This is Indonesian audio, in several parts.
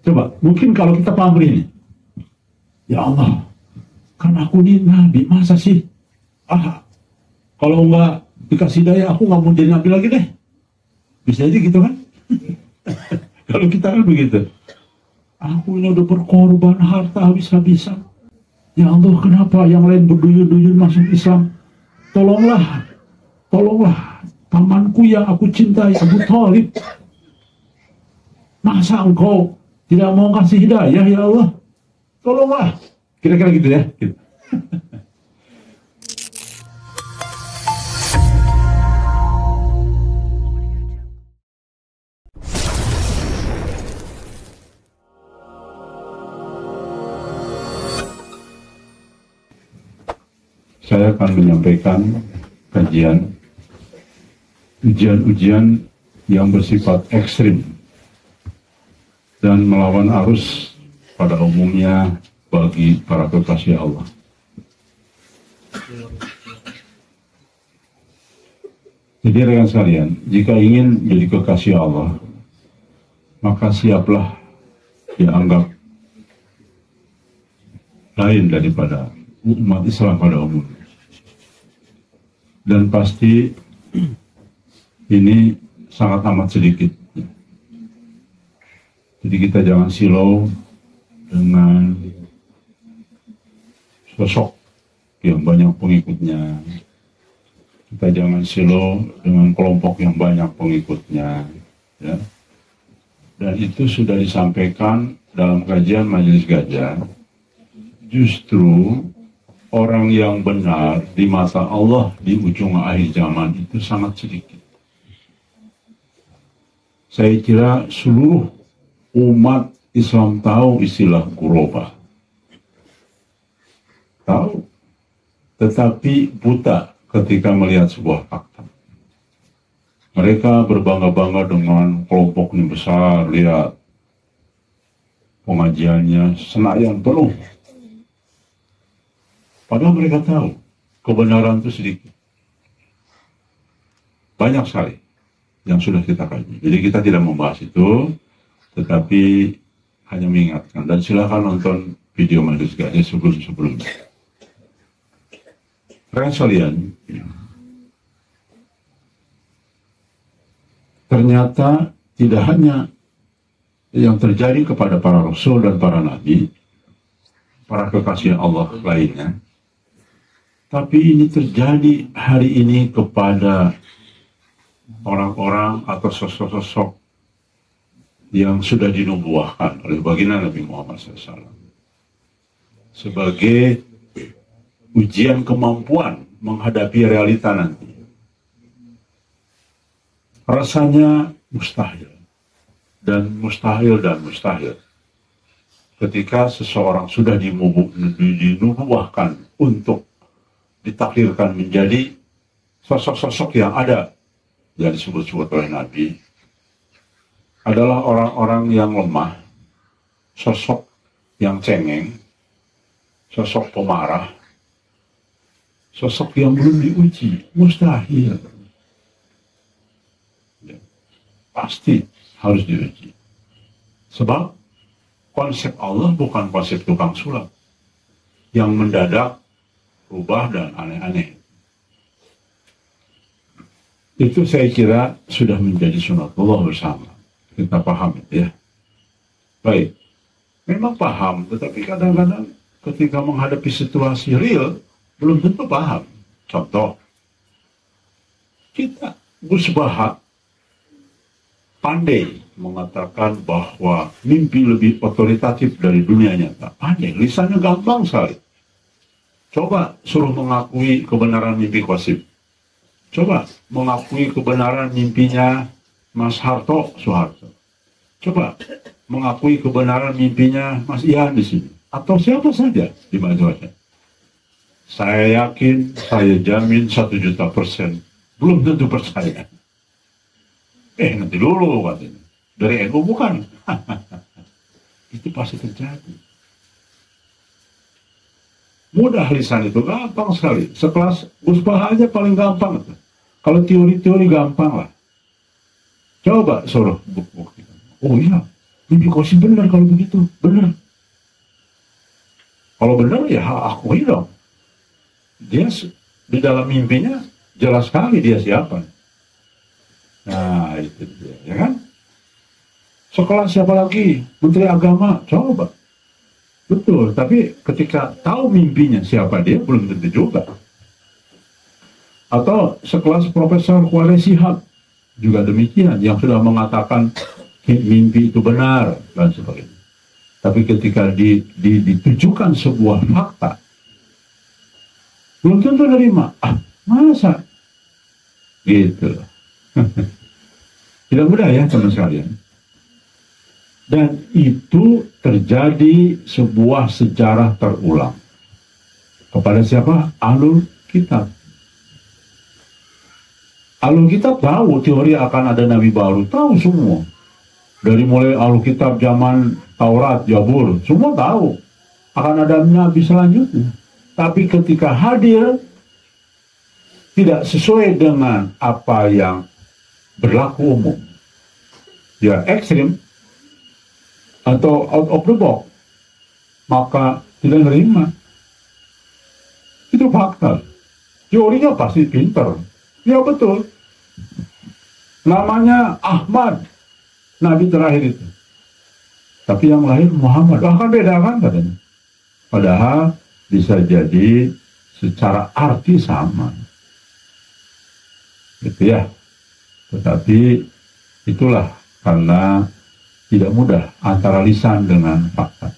Coba, mungkin kalau kita paham ini, ya Allah, kan aku ini nabi, masa sih? Kalau nggak dikasih daya, aku nggak mau jadi nabi lagi deh. Bisa jadi gitu kan? Kalau kita kan begitu. Aku ini udah berkorban harta habis-habisan. Ya Allah, kenapa yang lain berduyun-duyun masuk Islam? Tolonglah, tolonglah pamanku yang aku cintai, Abu Thalib. Masa engkau tidak mau kasih hidayah, ya Allah? Tolonglah. Kira-kira gitu ya. Gitu. Saya akan menyampaikan kajian ujian-ujian yang bersifat ekstrim dan melawan arus pada umumnya bagi para kekasih Allah. Jadi rekan sekalian, jika ingin jadi kekasih Allah, maka siaplah dianggap lain daripada umat Islam pada umumnya. Dan pasti ini sangat amat sedikit. Jadi kita jangan silau dengan sosok yang banyak pengikutnya. Kita jangan silau dengan kelompok yang banyak pengikutnya. Ya. Dan itu sudah disampaikan dalam kajian Majelis Gajah. Justru orang yang benar di mata Allah di ujung akhir zaman itu sangat sedikit. Saya kira seluruh umat Islam tahu istilah ghuraba. Tahu. Tetapi buta ketika melihat sebuah fakta. Mereka berbangga-bangga dengan kelompok yang besar, lihat pengajiannya Senayan penuh. Padahal mereka tahu kebenaran itu sedikit. Banyak sekali yang sudah kita kaji. Jadi kita tidak membahas itu, tetapi hanya mengingatkan. Dan silakan nonton video Majelis Gajah sebelum-sebelumnya. Rekan sekalian, ternyata tidak hanya yang terjadi kepada para rasul dan para nabi, para kekasih Allah lainnya, tapi ini terjadi hari ini kepada orang-orang atau sosok-sosok yang sudah dinubuahkan oleh baginda Nabi Muhammad SAW sebagai ujian kemampuan menghadapi realita nanti. Rasanya mustahil dan mustahil ketika seseorang sudah dinubuahkan untuk ditakdirkan menjadi sosok-sosok yang ada yang disebut-sebut oleh Nabi adalah orang-orang yang lemah, sosok yang cengeng, sosok pemarah, sosok yang belum diuji, mustahil. Pasti harus diuji. Sebab konsep Allah bukan konsep tukang sulap yang mendadak rubah dan aneh-aneh. Itu saya kira sudah menjadi sunatullah bersama. Kita paham ya. Baik. Memang paham, tetapi kadang-kadang ketika menghadapi situasi real belum tentu paham. Contoh, kita Gus Baha pandai mengatakan bahwa mimpi lebih otoritatif dari dunia nyata. Pandai, lisannya gampang sekali. Coba suruh mengakui kebenaran mimpi Qasim. Coba mengakui kebenaran mimpinya Mas Harto Soeharto. Coba mengakui kebenaran mimpinya Mas Ian di sini. Atau siapa saja di majalahnya. Saya yakin, saya jamin 1.000.000%. Belum tentu percaya. Nanti dulu katanya. Dari NU bukan. Itu pasti terjadi. Mudah lisan itu, gampang sekali. Sekelas Gus Baha aja paling gampang. Kalau teori-teori gampang lah. Coba suruh buktikan. Oh iya, Bibi Kosim benar kalau begitu, benar. Kalau benar ya akui dong. Dia di dalam mimpinya jelas sekali dia siapa. Nah itu dia, ya kan? Sekolah siapa lagi? Menteri Agama, coba. Betul, tapi ketika tahu mimpinya siapa dia, belum tentu juga. Atau sekelas Profesor Kuare Shihab, juga demikian, yang sudah mengatakan mimpi itu benar, dan sebagainya. Tapi ketika ditujukan sebuah fakta, belum tentu nerima. Masa? Gitu. Tidak mudah ya teman sekalian. Dan itu terjadi sebuah sejarah terulang. Kepada siapa? Ahlul Kitab. Ahlul Kitab tahu teori akan ada Nabi baru. Tahu semua. Dari mulai Ahlul Kitab zaman Taurat, Zabur. Semua tahu. Akan ada Nabi selanjutnya. Tapi ketika hadir, tidak sesuai dengan apa yang berlaku umum. Ya ekstrim. Atau out of the box, maka tidak menerima. Itu fakta. Teorinya pasti pinter. Ya betul. Namanya Ahmad, Nabi terakhir itu. Tapi yang lahir Muhammad. Akan beda kan katanya. Padahal bisa jadi secara arti sama. Gitu ya. Tetapi itulah karena tidak mudah antara lisan dengan fakta.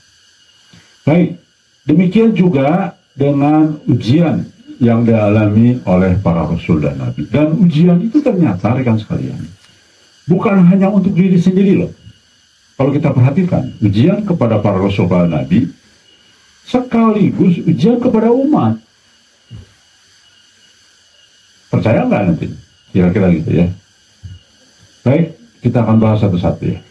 Baik, demikian juga dengan ujian yang dialami oleh para Rasul dan Nabi. Dan ujian itu ternyata rekan sekalian, bukan hanya untuk diri sendiri loh. Kalau kita perhatikan, ujian kepada para Rasul dan Nabi sekaligus ujian kepada umat. Percaya nggak nanti? Kira-kira gitu ya. Baik, kita akan bahas satu-satu ya.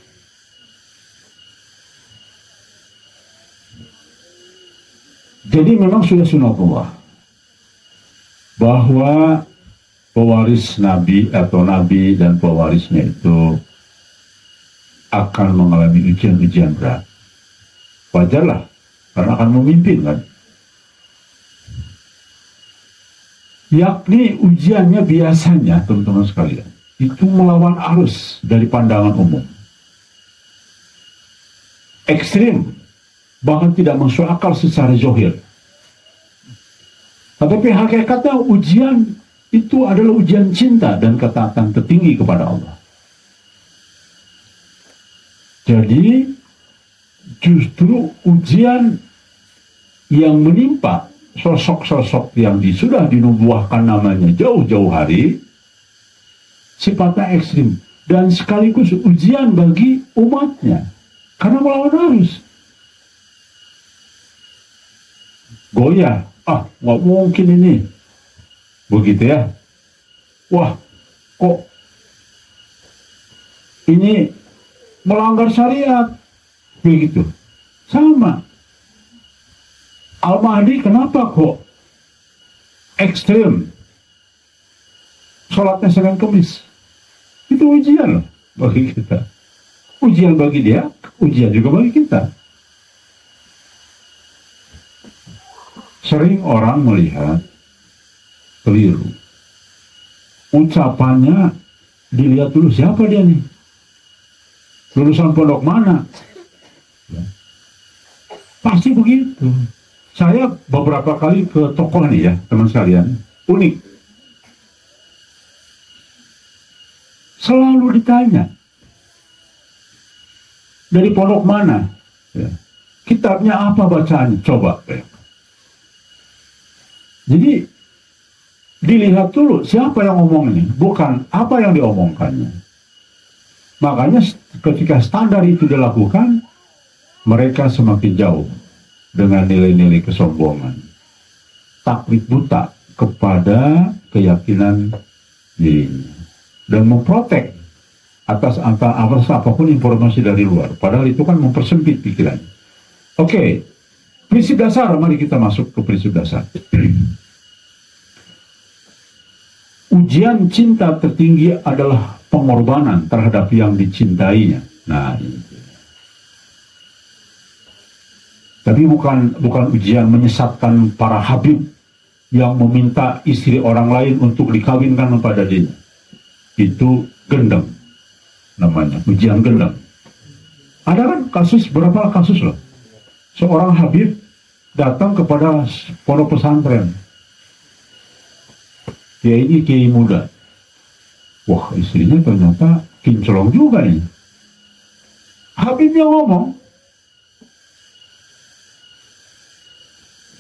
Jadi memang sudah sunatullah bahwa pewaris Nabi atau Nabi dan pewarisnya itu akan mengalami ujian-ujian berat. Wajarlah, karena akan memimpin kan. Yakni ujiannya biasanya, teman-teman sekalian, itu melawan arus dari pandangan umum. Ekstrim. Bahkan tidak masuk akal secara zahir. Tetapi hakikatnya ujian itu adalah ujian cinta dan ketaatan tertinggi kepada Allah. Jadi justru ujian yang menimpa sosok-sosok yang sudah dinubuahkan namanya jauh-jauh hari, sifatnya ekstrim dan sekaligus ujian bagi umatnya karena melawan arus. Goyah, nggak mungkin ini, begitu ya. Wah, kok ini melanggar syariat, begitu. Sama. Al-Mahdi kenapa kok ekstrem? Sholatnya Senin Kemis. Itu ujian loh bagi kita. Ujian bagi dia, ujian juga bagi kita. Sering orang melihat keliru. Ucapannya dilihat dulu siapa dia nih. Lulusan pondok mana? Ya. Pasti begitu. Saya beberapa kali ke toko nih ya, teman sekalian. Unik. Selalu ditanya. Dari pondok mana? Ya. Kitabnya apa bacaannya? Coba. Ya. Jadi dilihat dulu siapa yang ngomong ini, bukan apa yang diomongkannya. Makanya ketika standar itu dilakukan, mereka semakin jauh dengan nilai-nilai kesombongan, taklid buta kepada keyakinan dirinya, dan memprotek atas apapun informasi dari luar. Padahal itu kan mempersempit pikiran. Oke. Prinsip dasar, mari kita masuk ke prinsip dasar. Ujian cinta tertinggi adalah pengorbanan terhadap yang dicintainya. Nah, ini. Tapi bukan ujian menyesatkan para habib yang meminta istri orang lain untuk dikawinkan kepada dia. Itu gendam namanya, ujian gendam. Ada kan kasus, berapa kasus loh. Seorang habib datang kepada pondok pesantren. Dia ini kiai muda. Wah, istrinya ternyata kinclong juga nih. Habibnya ngomong,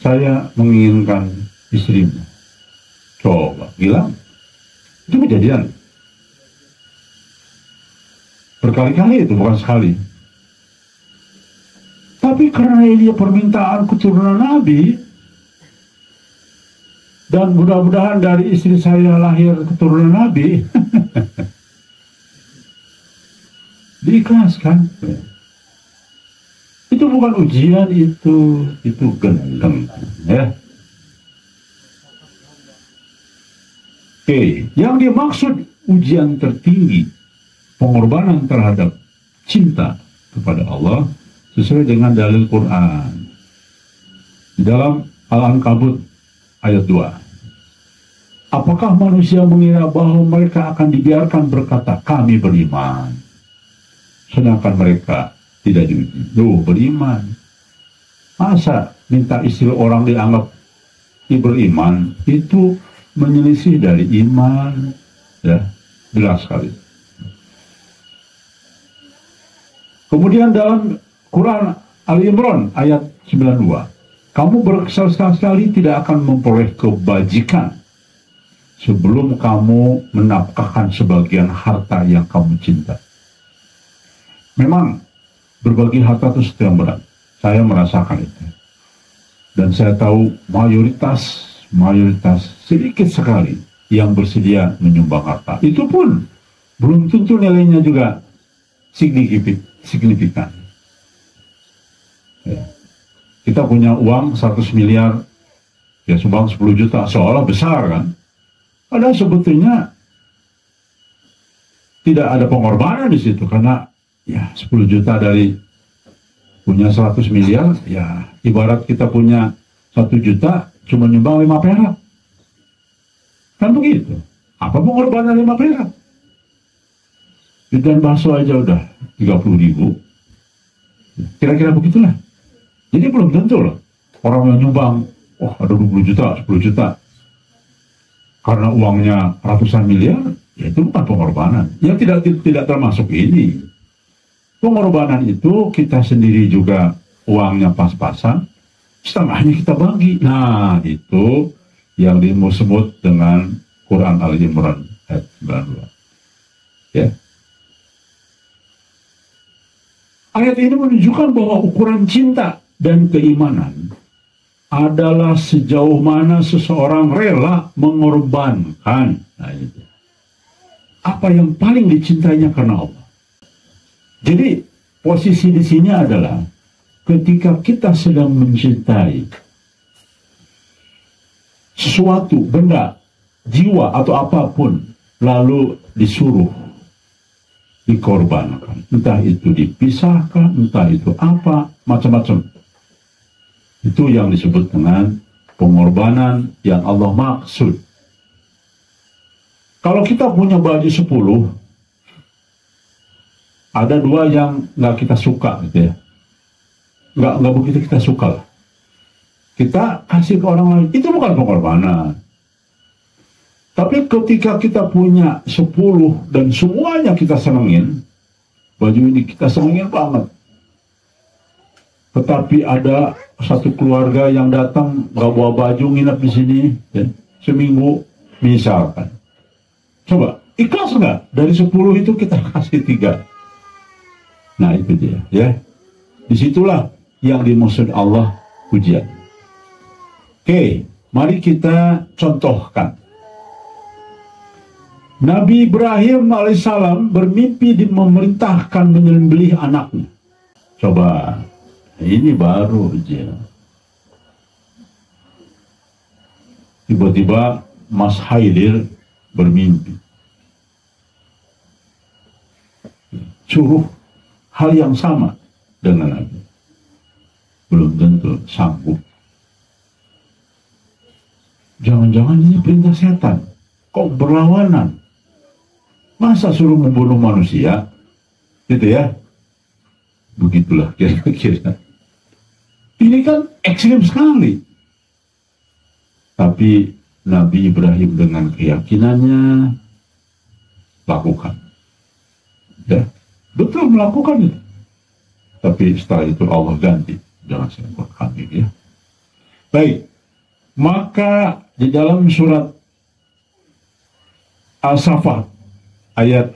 saya menginginkan istrimu. Coba bilang, itu kejadian. Berkali-kali itu, bukan sekali. Tapi karena dia permintaan keturunan Nabi, dan mudah-mudahan dari istri saya lahir keturunan Nabi, diikhlaskan. Itu bukan ujian, itu gendeng, ya. Oke, yang dimaksud ujian tertinggi, pengorbanan terhadap cinta kepada Allah sesuai dengan dalil Quran. Di dalam Al-Ankabut ayat 2. Apakah manusia mengira bahwa mereka akan dibiarkan berkata, kami beriman, sedangkan mereka tidak diuji? Loh, beriman. Masa minta istri orang dianggap beriman, itu menyelisih dari iman, ya, jelas sekali. Kemudian dalam Quran Ali Imran ayat 92, kamu berkesal sekali tidak akan memperoleh kebajikan sebelum kamu menafkahkan sebagian harta yang kamu cinta. Memang berbagi harta itu sesuatu yang berat. Saya merasakan itu. Dan saya tahu mayoritas sedikit sekali yang bersedia menyumbang harta. Itu pun belum tentu nilainya juga signifikan. Ya. Kita punya uang 100 miliar, ya sumbang 10 juta, seolah besar kan. Padahal sebetulnya tidak ada pengorbanan di situ, karena ya 10 juta dari punya 100 miliar, ya ibarat kita punya 1 juta cuma nyumbang 5 perak. Kan begitu. Apa pengorbanan 5 perak? Dan bakso aja udah 30.000. Kira-kira begitulah. Jadi belum tentu loh orang yang nyumbang, ada 20 juta, 10 juta. Karena uangnya ratusan miliar, ya itu bukan pengorbanan. Ya tidak termasuk ini. Pengorbanan itu kita sendiri juga uangnya pas-pasan, setengahnya kita bagi. Nah, itu yang disebut dengan Quran Al-Imran ayat 92. Ya. Ayat ini menunjukkan bahwa ukuran cinta dan keimanan adalah sejauh mana seseorang rela mengorbankan. Nah, itu. Apa yang paling dicintainya karena Allah. Jadi posisi di sini adalah ketika kita sedang mencintai sesuatu, benda, jiwa atau apapun, lalu disuruh dikorbankan, entah itu dipisahkan, entah itu apa, macam-macam. Itu yang disebut dengan pengorbanan yang Allah maksud. Kalau kita punya baju 10, ada 2 yang nggak kita suka gitu ya, nggak begitu kita suka lah, kita kasih ke orang lain, itu bukan pengorbanan. Tapi ketika kita punya 10 dan semuanya kita senengin, baju ini kita senengin banget, tetapi ada satu keluarga yang datang nggak bawa baju, nginep di sini ya, seminggu misalkan, coba ikhlas nggak? Dari 10 itu kita kasih 3. Nah itu dia ya, disitulah yang dimaksud Allah ujian. Oke, mari kita contohkan. Nabi Ibrahim alaihissalam bermimpi memerintahkan menyembelih anaknya. Coba, ini baru aja. Tiba-tiba Mas Haidir bermimpi. Suruh hal yang sama dengan Nabi. Belum tentu. jangan-jangan ini perintah setan. Kok berlawanan? Masa suruh membunuh manusia? Gitu ya. Begitulah kira-kira. Ini kan ekstrim sekali. Tapi Nabi Ibrahim dengan keyakinannya lakukan. Ya, betul melakukan itu. Tapi setelah itu Allah ganti. Jangan saya buat kami ya. Baik. Maka di dalam surat Al-Safat ayat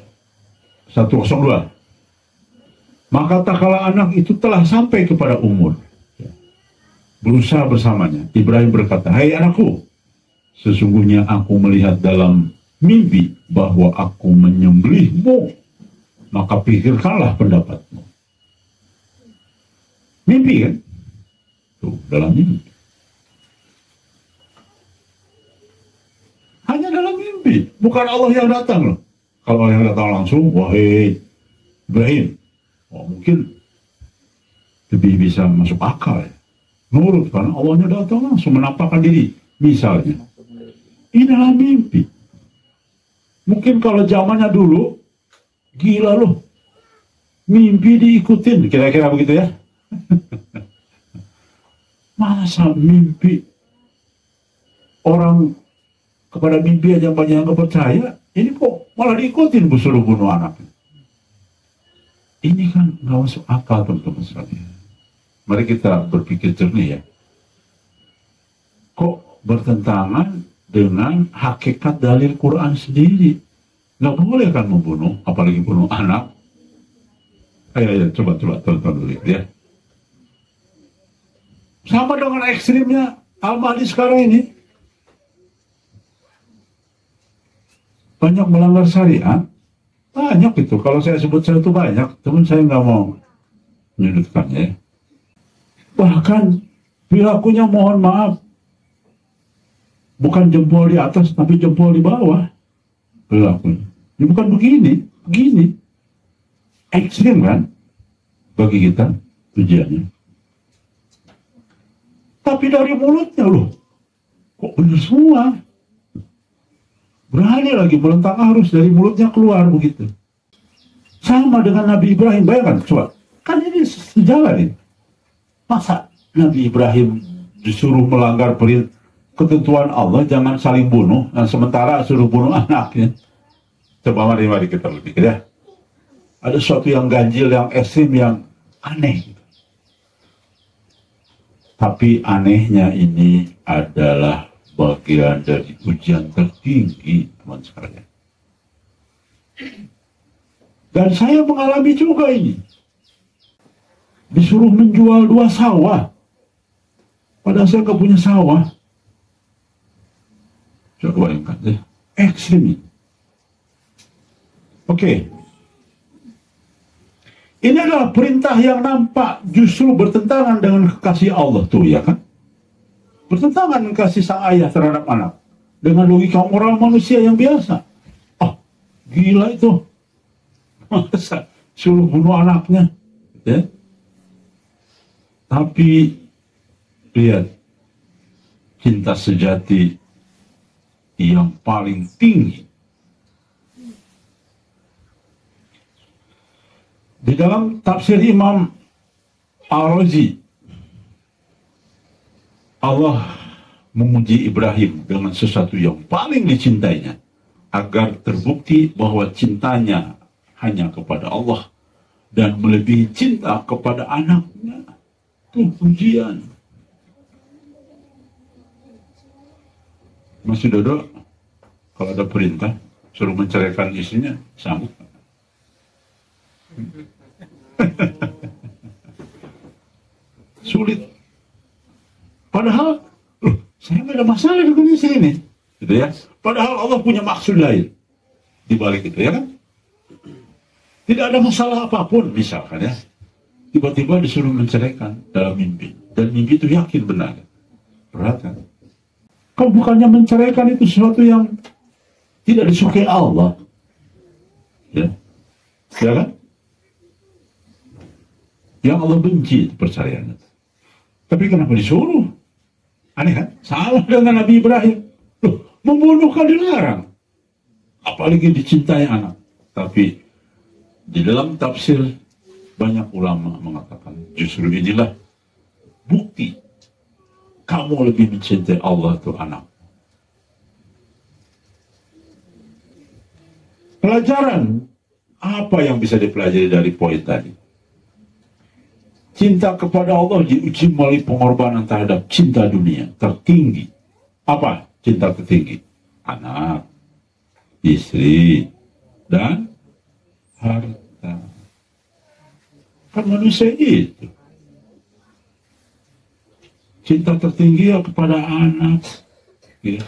102. Maka tak kala anak itu telah sampai kepada umur, berusaha bersamanya, Ibrahim berkata, "Hai anakku, sesungguhnya aku melihat dalam mimpi bahwa aku menyembelihmu, maka pikirkanlah pendapatmu." Mimpi kan? Tuh, dalam mimpi. Hanya dalam mimpi, bukan Allah yang datang loh. Kalau Allah yang datang langsung, wahai Ibrahim, mungkin lebih bisa masuk akal ya. Nurut, karena Allahnya datang langsung menampakkan diri. Misalnya, ini adalah mimpi. Mungkin kalau zamannya dulu, gila loh, mimpi diikutin, kira-kira begitu ya. Masa mimpi orang kepada mimpi aja banyak yang gak percaya, ini kok malah diikutin suruh bunuh anak. Ini kan gak masuk akal teman-teman sekalian. Mari kita berpikir jernih ya. Kok bertentangan dengan hakikat dalil Quran sendiri? Gak boleh kan membunuh, apalagi bunuh anak. Ayo, coba tonton dulu ya. Sama dengan ekstrimnya Al-Mahdi sekarang ini. Banyak melanggar syariat. Banyak itu. Kalau saya sebut itu banyak. Teman saya nggak mau menyudutkannya ya. Bahkan perilakunya mohon maaf. Bukan jempol di atas, tapi jempol di bawah. Perilakunya. Ini bukan begini. Ekstrim kan? Bagi kita tujuannya. Tapi dari mulutnya loh. Kok benar semua? Berani lagi melentang arus dari mulutnya keluar begitu. Sama dengan Nabi Ibrahim, bayangkan coba. Kan ini sejalan nih. Masa Nabi Ibrahim disuruh melanggar ketentuan Allah, jangan saling bunuh, dan sementara suruh bunuh anaknya. Coba mari kita berpikir ya. Ada sesuatu yang ganjil, yang ekstrim, yang aneh. Tapi anehnya ini adalah bagian dari ujian tertinggi, teman sekalian. Dan saya mengalami juga ini. Disuruh menjual 2 sawah. Padahal saya nggak punya sawah. Coba bayangkan ya. Ekstrim ini. Oke. Ini adalah perintah yang nampak justru bertentangan dengan kekasih Allah tuh ya kan? Bertentangan dengan kasih sang ayah terhadap anak. Dengan logika moral manusia yang biasa. Gila itu. Masa suruh bunuh anaknya. Ya? Tapi lihat. Cinta sejati yang paling tinggi. Di dalam tafsir Imam Al-Razi, Allah memuji Ibrahim dengan sesuatu yang paling dicintainya agar terbukti bahwa cintanya hanya kepada Allah dan melebihi cinta kepada anaknya. Itu pujian. Mas Dodo, kalau ada perintah suruh menceraikan istrinya, sanggup. Sulit. Padahal saya nggak ada masalah dengan istri ini, gitu ya. Padahal Allah punya maksud lain di balik itu, ya kan? Tidak ada masalah apapun, misalkan ya. Tiba-tiba disuruh menceraikan dalam mimpi, dan mimpi itu yakin benar. Perhatikan. Kau bukannya menceraikan itu sesuatu yang tidak disukai Allah, ya kan? Yang Allah benci perceraian. Tapi kenapa disuruh? Aneh kan? Salah dengan Nabi Ibrahim. Loh, Membunuh kan dilarang. Apalagi dicintai anak. Tapi di dalam tafsir banyak ulama mengatakan justru inilah bukti kamu lebih mencintai Allah tuh anak. Pelajaran apa yang bisa dipelajari dari poin tadi? Cinta kepada Allah diuji melalui pengorbanan terhadap cinta dunia tertinggi. Apa cinta tertinggi? Anak, istri, dan harta. Kan manusia itu. Cinta tertinggi ya kepada anak, ya.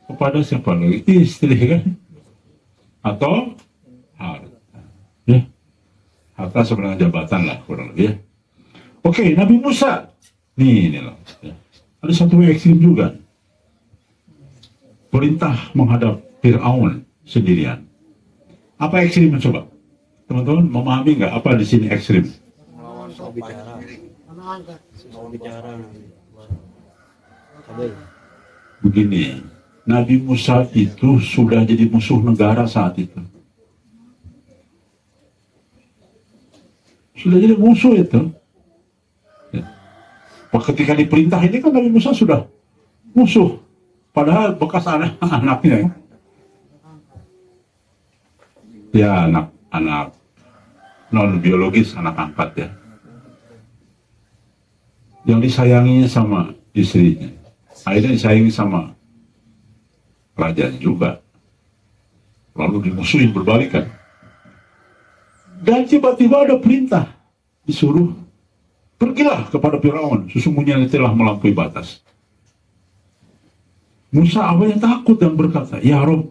Kepada siapa lagi? Istri kan? Atau harta. Ya. Harta sebenarnya jabatan lah kurang lebih ya. Oke, Nabi Musa. Nih loh. Ya. Ada satu ekstrim juga. Perintah menghadap Fir'aun sendirian. Apa ekstrimnya coba? Teman-teman memahami nggak apa di sini ekstrim? Begini, Nabi Musa itu sudah jadi musuh negara saat itu. Sudah jadi musuh itu. Ya. Ketika diperintah ini kan Nabi Musa sudah musuh. Padahal bekas anak-anaknya. Ya anak non biologis, anak angkat ya. Yang disayanginya sama istrinya. Akhirnya disayangi sama rajanya juga. Lalu dimusuhin berbalikan. Dan tiba-tiba ada perintah. Disuruh, pergilah kepada Firaun. Sesungguhnya telah melampaui batas. Musa awalnya takut dan berkata, ya Rob,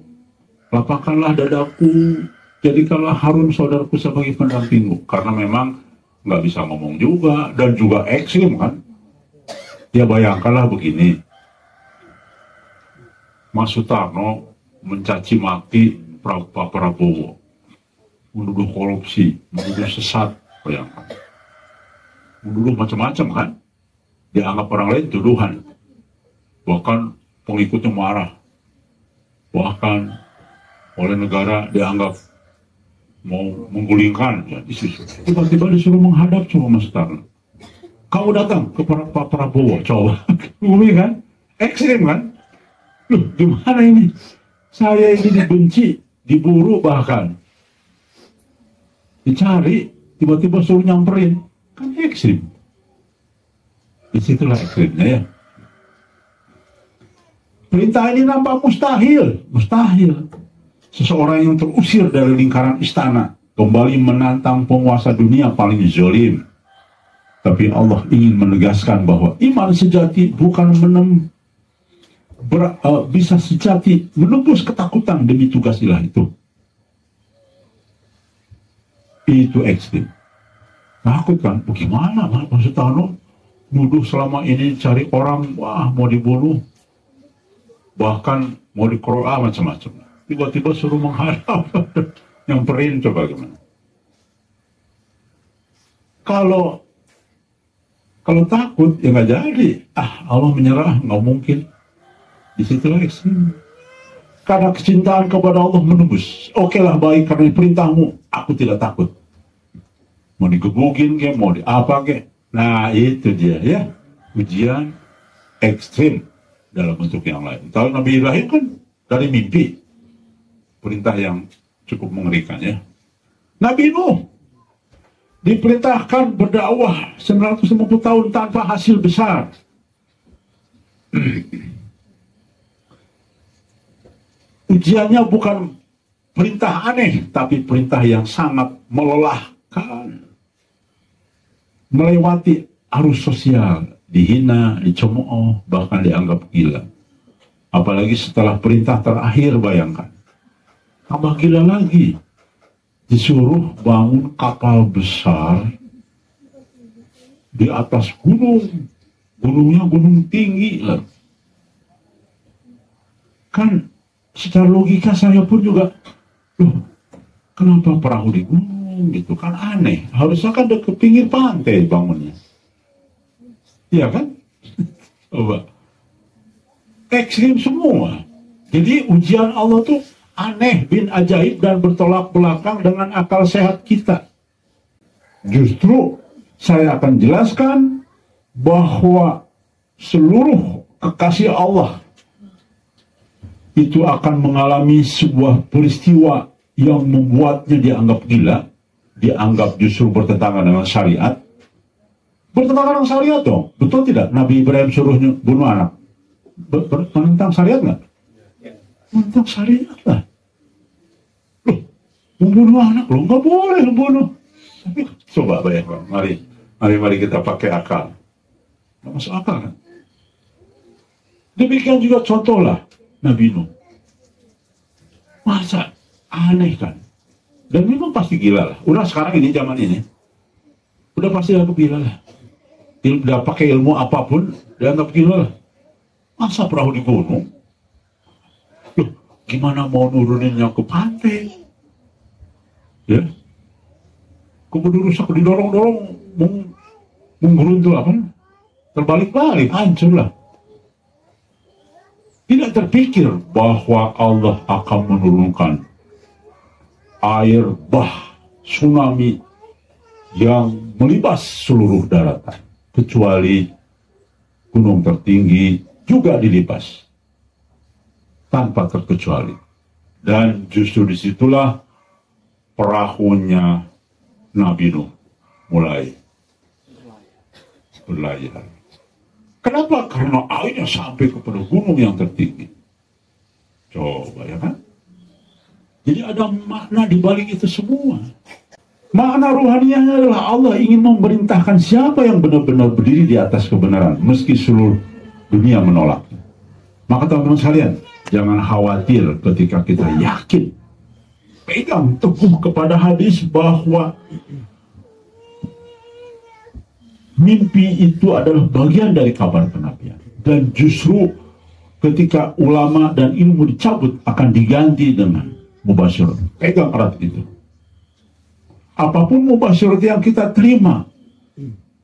lapangkanlah dadaku. Jadikanlah Harun saudaraku sebagai pendampingku. Karena memang nggak bisa ngomong juga. Dan juga ekstrim kan. Ya bayangkanlah begini. Mas Sutarno mencaci maki Pak Prabowo, menuduh korupsi, menuduh sesat, bayangkan, menuduh macam-macam kan, dianggap orang lain tuduhan, bahkan pengikutnya marah, bahkan oleh negara dianggap mau menggulingkan, ya, tiba-tiba disuruh menghadap sama Mas Sutarno. Kau datang ke Pak Prabowo, coba, bumi kan, ekstrim kan. Loh, gimana ini? Saya ini dibenci, diburu bahkan. Dicari, tiba-tiba suruh nyamperin. Kan ekstrim. Disitulah ekstrimnya ya. Perintah ini nampak mustahil. Mustahil. Seseorang yang terusir dari lingkaran istana kembali menantang penguasa dunia paling zalim. Tapi Allah ingin menegaskan bahwa iman sejati bukan bisa sejati menembus ketakutan demi tugas ilah itu. Itu ekstrim. Takut kan? Bagaimana Pak Sutarno nuduh selama ini cari orang, wah mau dibunuh, bahkan mau dikeroa macam-macam. Tiba-tiba suruh menghadap, nyamperin, coba gimana? Kalau takut ya nggak jadi. Allah menyerah, nggak mungkin. Disitulah ekstrim. Karena kecintaan kepada Allah menembus. Oke lah, baik, karena perintahmu aku tidak takut. Mau digebukin ke, mau di apa ke. Nah itu dia ya, ujian ekstrim dalam bentuk yang lain. Kalau Nabi Ibrahim kan dari mimpi, perintah yang cukup mengerikan ya. Nabi Nuh diperintahkan berdakwah 950 tahun tanpa hasil besar. Ujiannya bukan perintah aneh, tapi perintah yang sangat melelahkan. Melewati arus sosial, dihina, dicemooh, bahkan dianggap gila. Apalagi setelah perintah terakhir, bayangkan. Tambah gila lagi. Disuruh bangun kapal besar di atas gunung. Gunungnya gunung tinggi lah. Kan secara logika saya pun juga, loh, kenapa perahu di gunung gitu kan aneh. Harusnya kan ke pinggir pantai bangunnya. Iya kan? Coba. Ekstrim semua. Jadi ujian Allah tuh aneh, bin ajaib, dan bertolak belakang dengan akal sehat kita. Justru saya akan jelaskan bahwa seluruh kekasih Allah itu akan mengalami sebuah peristiwa yang membuatnya dianggap gila, dianggap justru bertentangan dengan syariat. Bertentangan dengan syariat dong, betul tidak? Nabi Ibrahim suruhnya bunuh anak. Menentang syariat nggak? Menentang syariat lah. Loh, membunuh anak loh, nggak boleh membunuh. Tapi coba bayangkan, mari kita pakai akal. Nggak masuk akal kan? Demikian juga contohlah Nabi Nuh. Masa aneh kan? Dan memang pasti gila lah. Udah sekarang ini, zaman ini, udah pasti anggap gila lah. Udah pakai ilmu apapun, dianggap gila lah. Masa perahu di gunung? Loh, gimana mau nuruninnya ke pantai? Ya, keburu rusak, didorong-dorong, menggeruntul apa? Terbalik-balik, hancur lah. Tidak terpikir bahwa Allah akan menurunkan air bah, tsunami yang melibas seluruh daratan, kecuali gunung tertinggi juga dilibas tanpa terkecuali. Dan justru disitulah perahunya Nabi Nuh mulai berlayar. Kenapa? Karena airnya sampai kepada gunung yang tertinggi. Coba ya kan? Jadi ada makna di balik itu semua. Makna ruhaniahnya adalah Allah ingin memerintahkan siapa yang benar-benar berdiri di atas kebenaran, meski seluruh dunia menolaknya. Maka teman-teman sekalian, jangan khawatir ketika kita yakin, pegang teguh kepada hadis bahwa mimpi itu adalah bagian dari kabar kenabian. Dan justru ketika ulama dan ilmu dicabut akan diganti dengan mubasyirat. Pegang erat itu. Apapun mubasyirat yang kita terima,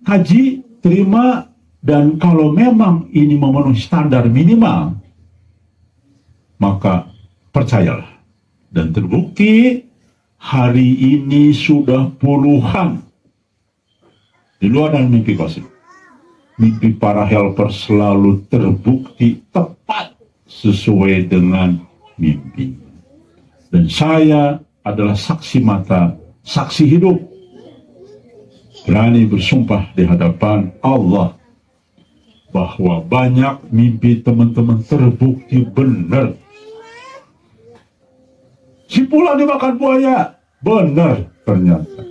haji terima, dan kalau memang ini memenuhi standar minimal, maka percayalah. Dan terbukti hari ini sudah puluhan di luar dan mimpi kosip. Mimpi para helper selalu terbukti tepat sesuai dengan mimpi. Dan saya adalah saksi mata, saksi hidup. Berani bersumpah di hadapan Allah bahwa banyak mimpi teman-teman terbukti benar. Si Fulan dimakan buaya, benar ternyata.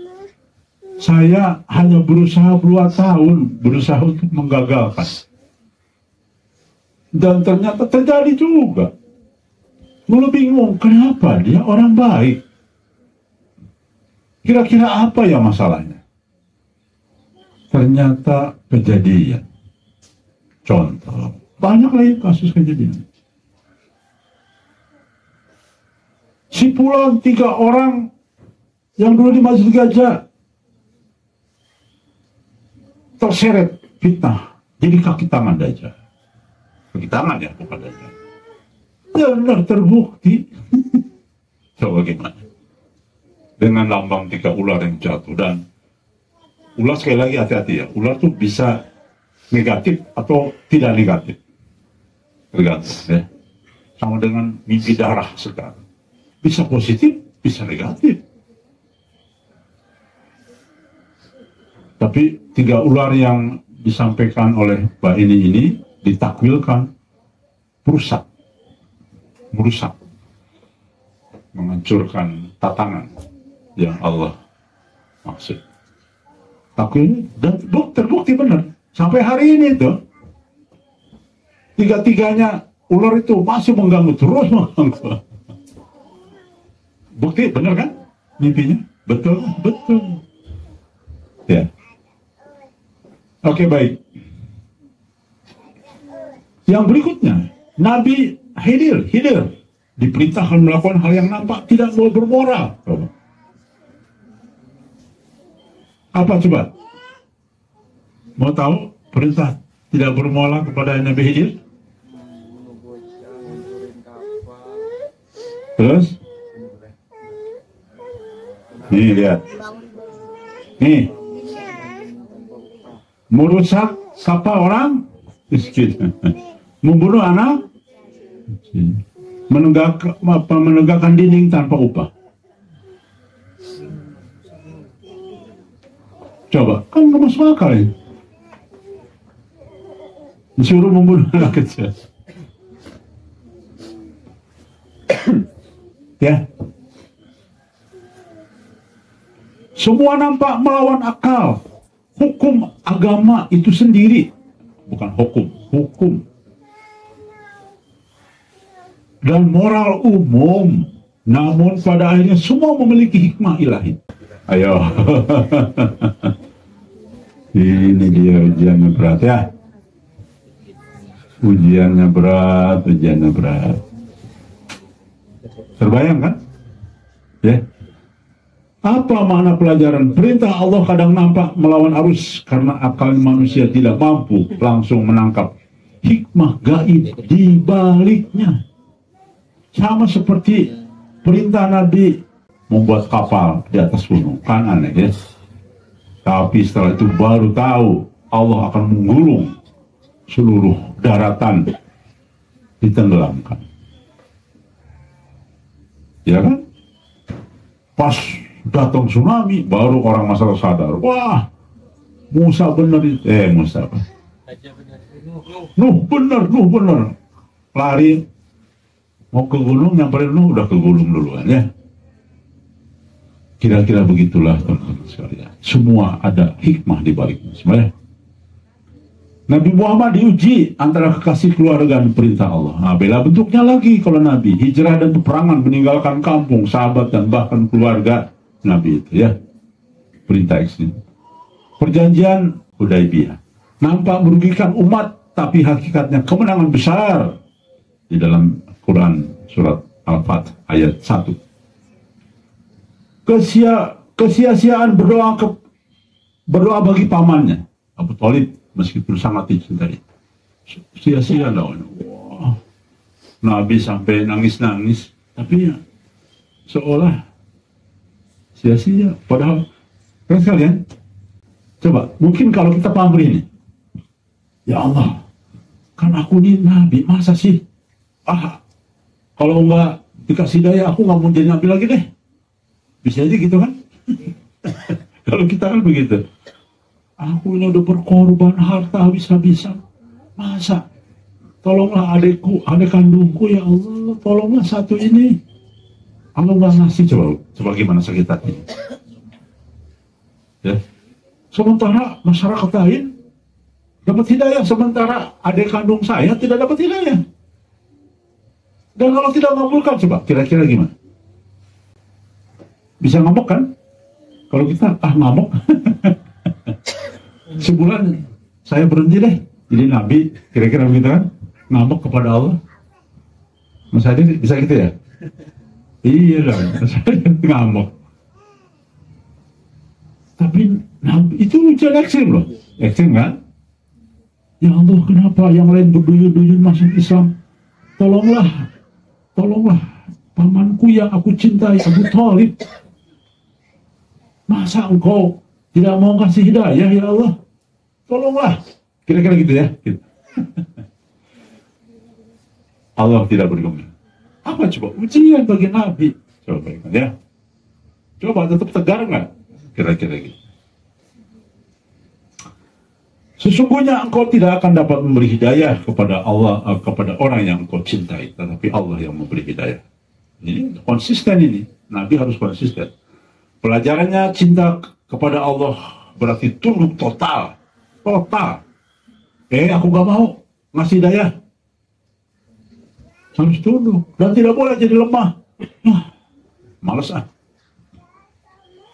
Saya hanya berusaha 2 tahun, berusaha untuk menggagalkan. Dan ternyata terjadi juga. Lalu bingung, kenapa dia orang baik? Kira-kira apa ya masalahnya? Ternyata kejadian. Contoh, banyak lagi kasus kejadian. Si Fulan 3 orang yang dulu di Masjid Gajah terseret fitnah, jadi kaki tangan Dajjal. Kaki tangan ya, bukan Dajjal. Benar terbukti. Coba gimana? Dengan lambang 3 ular yang jatuh. Dan ular, sekali lagi hati-hati ya, ular tuh bisa negatif atau tidak negatif, tergantung ya. Sama dengan mimpi darah sekarang, bisa positif, bisa negatif. Tapi 3 ular yang disampaikan oleh Mbak ini ditakwilkan merusak, menghancurkan tatanan yang Allah maksud. Takwil dan terbukti benar sampai hari ini tuh. 3-tiganya ular itu masih mengganggu, terus mengganggu. Bukti benar kan mimpinya? Betul. Ya. Oke, baik. Yang berikutnya, Nabi Khidir diperintahkan melakukan hal yang nampak tidak mau bermoral. Apa coba? Mau tahu perintah tidak bermoral kepada Nabi Khidir? Terus? Nih lihat. Nih. Merusak kapal orang miskin. Membunuh anak. Menegakkan dinding tanpa upah. Coba, kan nggak masuk akal ya. Disuruh membunuh anak kecil. Ya. Semua nampak melawan akal. Hukum agama itu sendiri. Bukan hukum. Dan moral umum. Namun pada akhirnya semua memiliki hikmah ilahi. Ayo. Ini dia ujiannya berat ya. Ujiannya berat. Terbayang kan? Ya. Apa makna pelajaran? Perintah Allah kadang nampak melawan arus karena akal manusia tidak mampu langsung menangkap hikmah gaib di baliknya. Sama seperti perintah Nabi membuat kapal di atas gunung. Kan aneh ya. Tapi setelah itu baru tahu Allah akan menggulung seluruh daratan, ditenggelamkan. Ya kan? Pas datang tsunami, baru orang masyarakat sadar. Wah, Musa benar itu. Musa apa? Nuh benar. Lari mau ke gunung, nyamperin Nuh udah ke gunung duluan ya. Kira-kira begitulah teman-teman sekalian. Semua ada hikmah di baliknya. Sebenarnya Nabi Muhammad diuji antara kekasih keluarga dan perintah Allah. Nah, bela bentuknya lagi kalau Nabi. Hijrah dan peperangan, meninggalkan kampung, sahabat, dan bahkan keluarga Nabi itu ya. Perintah ekstrim. Perjanjian Hudaybiyah. Nampak merugikan umat, tapi hakikatnya kemenangan besar. Di dalam Quran surat Al-Fath ayat 1. Kesia-siaan berdoa bagi pamannya Abu Thalib meskipun sangat dicintai. Sia-sia dong. Wah, Nabi sampai nangis-nangis, tapi ya seolah sia-sia. Padahal kan sekalian, coba mungkin kalau kita paham ini, ya Allah, kan aku ini Nabi, masa sih? Kalau nggak dikasih daya, aku nggak mau jadi Nabi lagi deh. Bisa aja gitu kan? Kalau kita kan begitu. Aku ini udah berkorban harta habis-habisan. Masa? Tolonglah adikku, adik kandungku ya Allah. Tolonglah satu ini. Allah nggak ngasih, coba gimana sakit hati. Ya. Sementara masyarakat lain dapat hidayah, sementara adik kandung saya tidak dapat hidayah. Dan kalau tidak mengabulkan, coba kira-kira gimana? Bisa ngamuk kan? Kalau kita ngamuk. Sebulan saya berhenti deh jadi Nabi, kira-kira begitu kan? Ngamuk kepada Allah. Mas Adi bisa gitu ya? Iya dong, saya ngamuk. Tapi itu ujian ekstrim loh. Ekstrim kan? Ya Allah, kenapa yang lain berduyun-duyun masuk Islam? Tolonglah pamanku yang aku cintai, Abu Thalib. Masa engkau tidak mau kasih hidayah ya Allah? Tolonglah. Kira-kira gitu ya. Gitu. Allah tidak bergeming. Apa coba? Ujian bagi Nabi. Coba bayangkan ya. Coba tetap tegar nggak? Kira-kira gitu. Sesungguhnya engkau tidak akan dapat memberi hidayah kepada Allah, kepada orang yang engkau cintai, tetapi Allah yang memberi hidayah. Ini konsisten ini. Nabi harus konsisten. Pelajarannya cinta kepada Allah berarti tunduk total. Aku gak mau ngasih hidayah. Harus tunduk. Dan tidak boleh jadi lemah. Males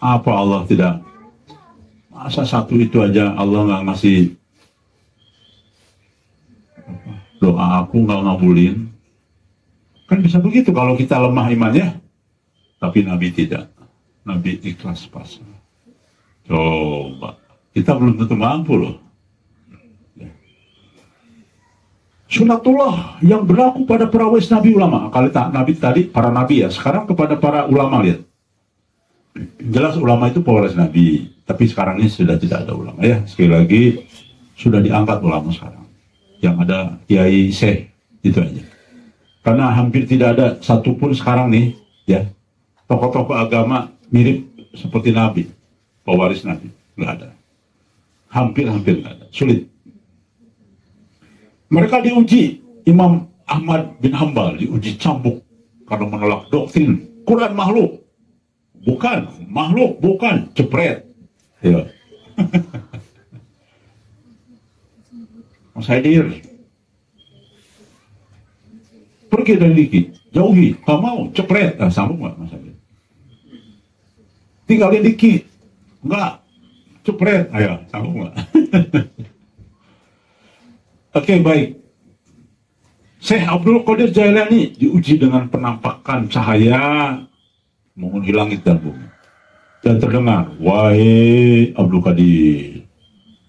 Apa Allah tidak? Masa satu itu aja Allah gak ngasih doa aku gak ngabulin. Kan bisa begitu kalau kita lemah imannya. Tapi Nabi tidak. Nabi ikhlas pasrah. Coba. Kita belum tentu mampu loh. Sunatullah yang berlaku pada para wais nabi ulama. Kalau nabi tadi para nabi ya, sekarang kepada para ulama. Lihat, jelas ulama itu pewaris nabi, tapi sekarang ini sudah tidak ada ulama ya. Sekali lagi sudah diangkat ulama sekarang. Yang ada kiai syekh itu aja. Karena hampir tidak ada satupun sekarang nih ya tokoh-tokoh agama mirip seperti nabi, pewaris nabi, nggak ada. Hampir nggak ada, sulit. Mereka diuji, Imam Ahmad bin Hambal diuji cambuk karena menolak doktrin Quran makhluk. Bukan, makhluk, bukan, cepret. Ya. Mas Haidir, pergi dari Diki, jauhi, gak mau, cepret. Nah, sambung nggak Mas Haidir? Tinggalin Diki, enggak, cepret. Ayo, sambung nggak? Oke, baik. Syekh Abdul Qadir Jailani diuji dengan penampakan cahaya menghuni langit dan bumi. Dan terdengar, wahai Abdul Qadir,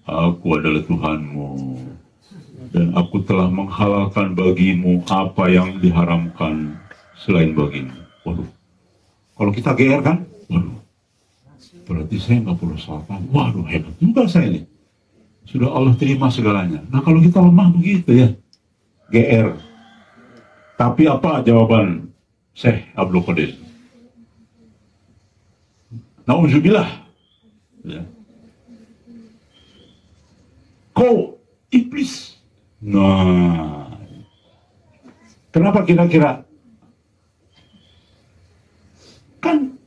aku adalah Tuhanmu. Dan aku telah menghalalkan bagimu apa yang diharamkan selain bagimu. Waduh, kalau kita GR kan, waduh, berarti saya nggak perlu salat. Waduh, hebat juga saya ini. Sudah Allah terima segalanya. Nah kalau kita lemah begitu ya, GR. Tapi apa jawaban Syekh Abdul Qadir? Nauzubillah. Ya. Kau iblis. Nah, kenapa kira-kira? Kan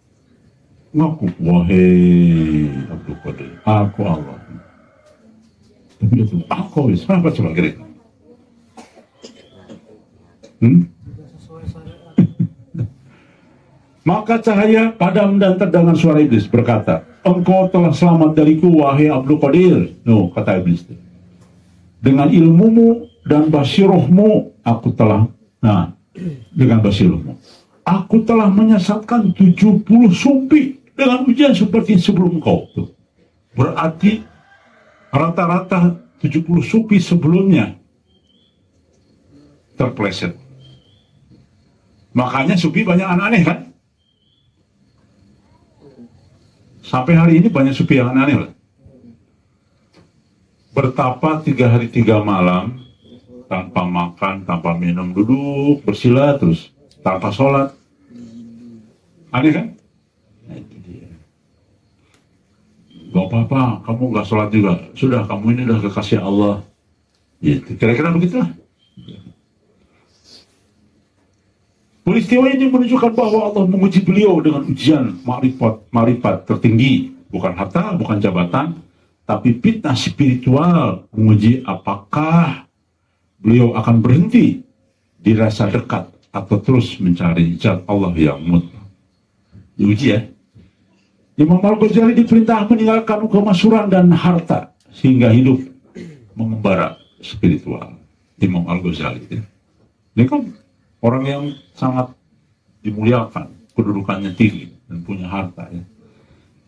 ngaku, wahai Abdul Qadir, aku Allah. Tapi dia tuh, aku kenapa coba kira? Maka cahaya padam dan terdengar suara iblis berkata, engkau telah selamat dariku wahai Abdul Qadir. No, kata iblis. Dengan ilmumu dan basirohmu aku telah, dengan basirohmu aku telah menyesatkan 70 sufi dengan ujian seperti sebelum kau. Tuh. Berarti rata-rata 70 sufi sebelumnya terpleset. Makanya sufi banyak aneh-aneh kan? Sampai hari ini banyak sufi yang aneh-aneh lah. Bertapa 3 hari 3 malam tanpa makan, tanpa minum, duduk bersila terus tanpa sholat. Aneh kan? Nah, itu dia. Gak apa-apa, kamu gak sholat juga. Sudah, kamu ini udah kekasih Allah. Gitu. Kira-kira begitulah. Peristiwa ini menunjukkan bahwa Allah menguji beliau dengan ujian marifat tertinggi. Bukan harta, bukan jabatan, tapi fitnah spiritual. Menguji apakah beliau akan berhenti di rasa dekat atau terus mencari zat Allah yang mutlak. Diuji ya. Imam Al-Ghazali diperintah meninggalkan kemasyhuran dan harta sehingga hidup mengembara spiritual. Imam Al-Ghazali ya. Ini kan orang yang sangat dimuliakan, kedudukannya tinggi dan punya harta ya.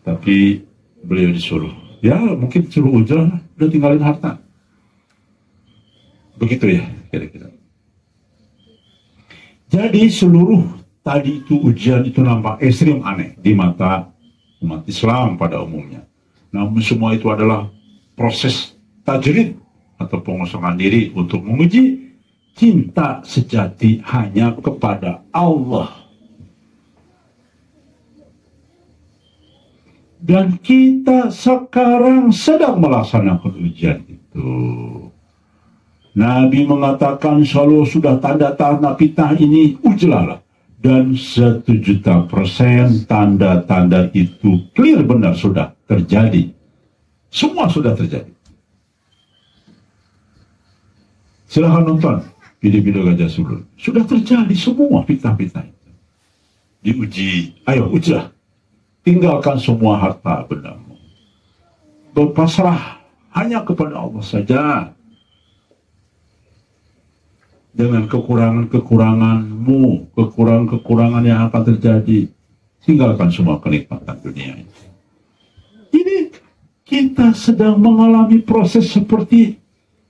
Tapi beliau disuruh, ya mungkin suruh ujrah, udah tinggalin harta. Begitu ya kira-kira. Jadi seluruh tadi itu ujian itu nampak ekstrim aneh di mata umat Islam pada umumnya. Namun semua itu adalah proses tajrid atau pengosongan diri untuk menguji cinta sejati hanya kepada Allah. Dan kita sekarang sedang melaksanakan ujian itu. Nabi mengatakan kalau sudah tanda-tanda fitnah ini ujlalah. Dan 1.000.000% tanda-tanda itu clear benar sudah terjadi. Semua sudah terjadi. Silahkan nonton video-video Gajah Sulul. Sudah terjadi semua fitnah-fitnah itu. Diuji, ayo ujilah. Tinggalkan semua harta bendamu. Berpasrah hanya kepada Allah saja. Dengan kekurangan-kekuranganmu, kekurangan-kekurangan yang akan terjadi, tinggalkan semua kenikmatan dunia ini. Ini kita sedang mengalami proses seperti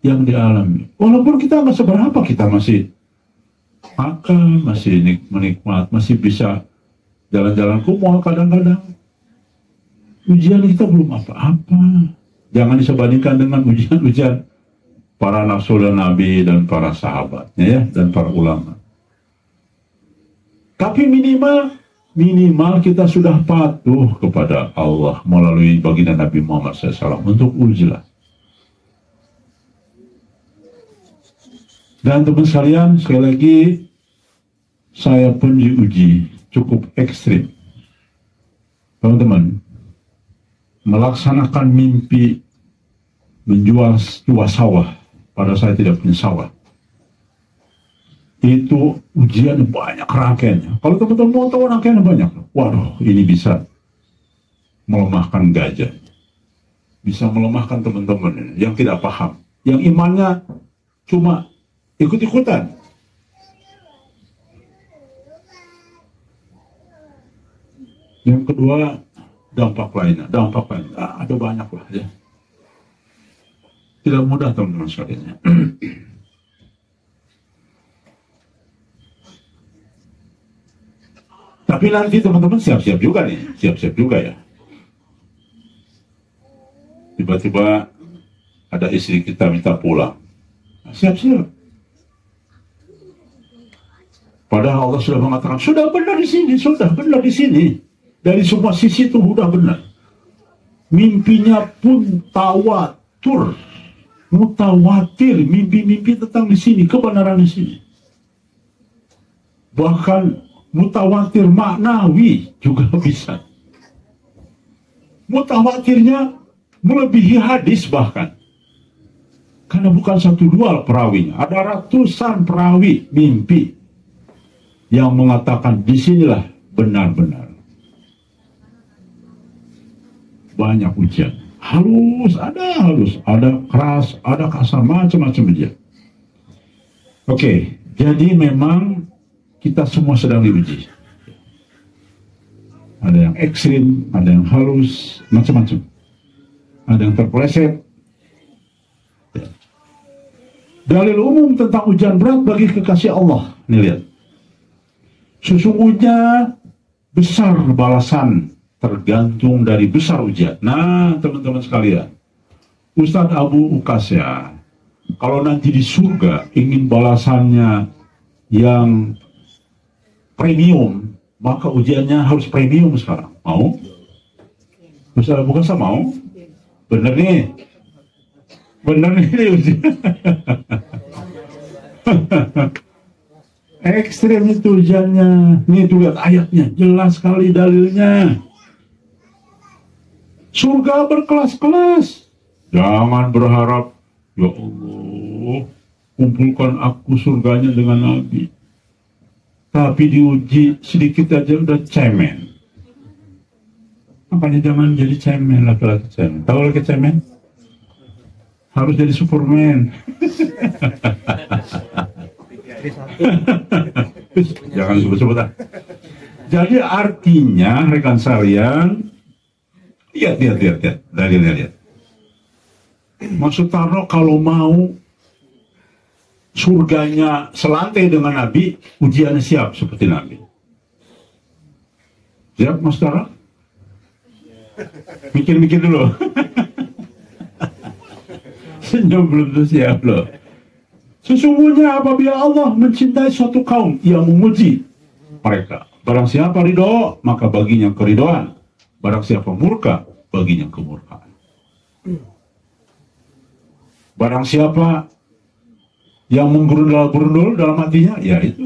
yang dialami. Walaupun kita nggak seberapa, kita masih makan, masih menikmat, masih bisa jalan-jalan ke mall kadang-kadang. Ujian kita belum apa-apa. Jangan disebandingkan dengan ujian-ujian para rasul dan nabi dan para sahabatnya ya, dan para ulama. Tapi minimal kita sudah patuh kepada Allah melalui baginda Nabi Muhammad SAW untuk ujilah. Dan teman sekalian, sekali lagi saya pun diuji cukup ekstrim. Teman-teman, melaksanakan mimpi menjual sawah pada saya tidak punya sawah. Itu ujian banyak rangkaiannya. Kalau teman-teman mau tahu rangkaiannya banyak, waduh, ini bisa melemahkan gajah, bisa melemahkan teman-teman yang tidak paham, yang imannya cuma ikut-ikutan. Yang kedua, dampak lainnya ada banyak lah ya. Tidak mudah teman-teman sekalian. Tapi nanti teman-teman siap-siap juga nih, siap-siap juga ya. Tiba-tiba ada istri kita minta pulang, siap-siap. Padahal Allah sudah mengatakan, sudah benar di sini, sudah benar di sini. Dari semua sisi itu sudah benar. Mimpinya pun tawatur, mutawatir, mimpi-mimpi tentang di sini, kebenaran di sini. Bahkan mutawatir maknawi juga bisa. Mutawatirnya melebihi hadis bahkan. Karena bukan satu dua perawinya, ada ratusan perawi mimpi yang mengatakan disinilah benar-benar. Banyak ujian, halus, ada keras, ada kasar, macam-macam ujian. Oke, jadi memang kita semua sedang diuji. Ada yang ekstrim, ada yang halus, macam-macam. Ada yang terpeleset. Ya. Dalil umum tentang ujian berat bagi kekasih Allah. Nih lihat. Sesungguhnya besar balasan tergantung dari besar ujian. Nah, teman-teman sekalian, Ustadz Abu Ukasya, kalau nanti di surga ingin balasannya yang premium, maka ujiannya harus premium sekarang. Mau? Ustadz Abu Ukasya mau? Bener nih? Bener nih ujian. Ekstrim itu ujiannya. Nih tuh lihat ayatnya, jelas sekali dalilnya. Surga berkelas-kelas. Jangan berharap, ya Allah, kumpulkan aku surganya dengan Nabi. Tapi diuji sedikit aja udah cemen. Makanya jangan jadi cemen, laki-laki cemen. Tahu laki cemen? Harus jadi Superman. Jangan sebut-sebut. Jadi artinya rekan sekalian, lihat. Dalilnya lihat. Maksud Tarno kalau mau surganya selantai dengan Nabi, ujiannya siap seperti Nabi. Siap Mas Tarno? Mikir-mikir dulu. Senyum belum siap loh. Sesungguhnya apabila Allah mencintai suatu kaum, Ia memuji mereka. Barang siapa ridho, maka baginya keridhoan. Barang siapa murka, baginya kemurkaan. Barang siapa yang menggerundal-gerundul dalam hatinya, ya itu.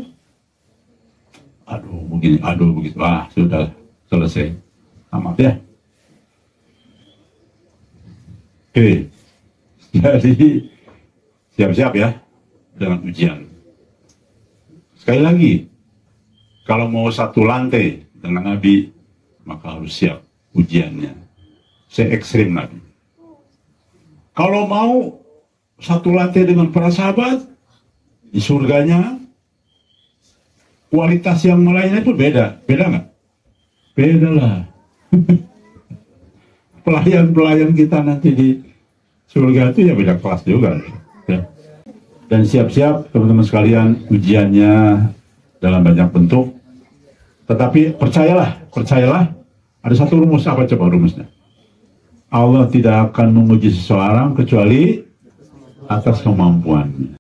Aduh, begini, aduh, begitu. Ah, sudah selesai. Amat ya. Oke. Jadi, siap-siap ya dengan ujian. Sekali lagi, kalau mau satu lantai dengan Nabi, maka harus siap ujiannya. Se-ekstrim Nabi. Kalau mau satu lantai dengan para sahabat, di surganya, kualitas yang lainnya itu beda. Beda nggak? Beda lah. Pelayan-pelayan kita nanti di surga itu ya beda kelas juga. Ya. Dan siap-siap teman-teman sekalian ujiannya dalam banyak bentuk. Tetapi percayalah, ada satu rumus. Apa coba rumusnya? Allah tidak akan menguji seseorang kecuali atas kemampuannya.